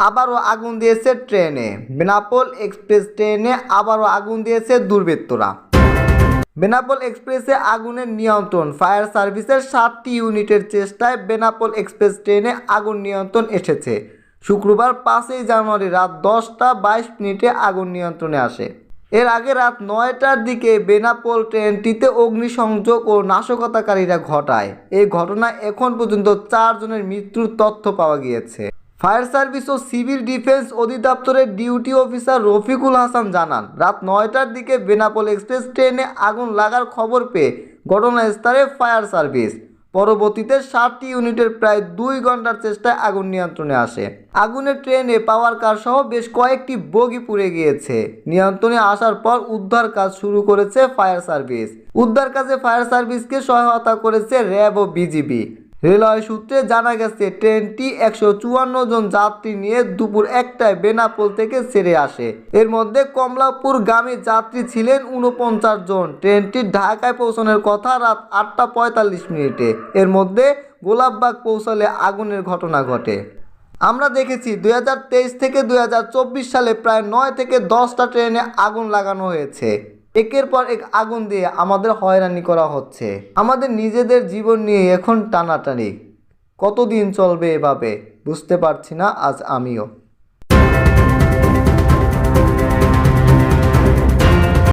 আবারও আগুন দিয়েছে ট্রেনে। বেনাপোল এক্সপ্রেস ট্রেনে আবারও আগুন দিয়েছে দুর্বৃত্তরা। বেনাপোল এক্সপ্রেসে আগুনের নিয়ন্ত্রণ। ফায়ার সার্ভিসের 7টি ইউনিটের চেষ্টায় বেনাপোল এক্সপ্রেস ট্রেনে আগুন নিয়ন্ত্রণ এসেছে। শুক্রবার 5 জানুয়ারি রাত 10টা 22 মিনিটে আগুন নিয়ন্ত্রণে আসে। এর আগে রাত 9টার দিকে বেনাপোল ট্রেনটিতে অগ্নিসংযোগ ও নাশকতাকারীরা ঘটায়। এই ঘটনায় এখন পর্যন্ত 4 জনের মৃত্যুর তথ্য পাওয়া গিয়েছে। ফায়ার সার্ভিস ও সিভিল ডিফেন্স অধিদপ্তরের ডিউটি অফিসার রফিকুল হাসান জানান, রাত 9টার দিকে বেনাপোল এক্সপ্রেস ট্রেনে আগুন লাগার খবর পেয়ে ঘটনাস্থলে ফায়ার সার্ভিস। পরবর্তীতে 7টি ইউনিটের প্রায় 2 ঘন্টার চেষ্টায় আগুন নিয়ন্ত্রণে আসে। আগুনে ট্রেনে পাওয়ার কার সহ বেশ কয়েকটি বগি পুড়ে গিয়েছে। নিয়ন্ত্রণে আসার পর উদ্ধার কাজ শুরু করেছে ফায়ার সার্ভিস। উদ্ধার কাজে ফায়ার সার্ভিসকে সহায়তা করেছে র্যাব ও বিজিবি। রেলওয়ে সূত্রে জানা গেছে, ট্রেনটি 154 জন যাত্রী নিয়ে দুপুর 1টায় বেনাপোল থেকে ছেড়ে আসে। এর মধ্যে কমলাপুরগামী যাত্রী ছিলেন 49 জন। ট্রেনটি ঢাকায় পৌঁছানোর কথা রাত 8টা 45 মিনিটে। এর মধ্যে গোলাপবাগ পৌঁছালে আগুনের ঘটনা ঘটে। আমরা দেখেছি 2023 থেকে 2024 সালে প্রায় 9 থেকে 10টা ট্রেনে আগুন লাগানো হয়েছে। একের পর এক আগুন দিয়ে আমাদের হয়রানি করা হচ্ছে। আমাদের নিজেদের জীবন নিয়ে এখন টানাটানি। কতদিন চলবে এভাবে বুঝতে পারছি না আজ আমিও।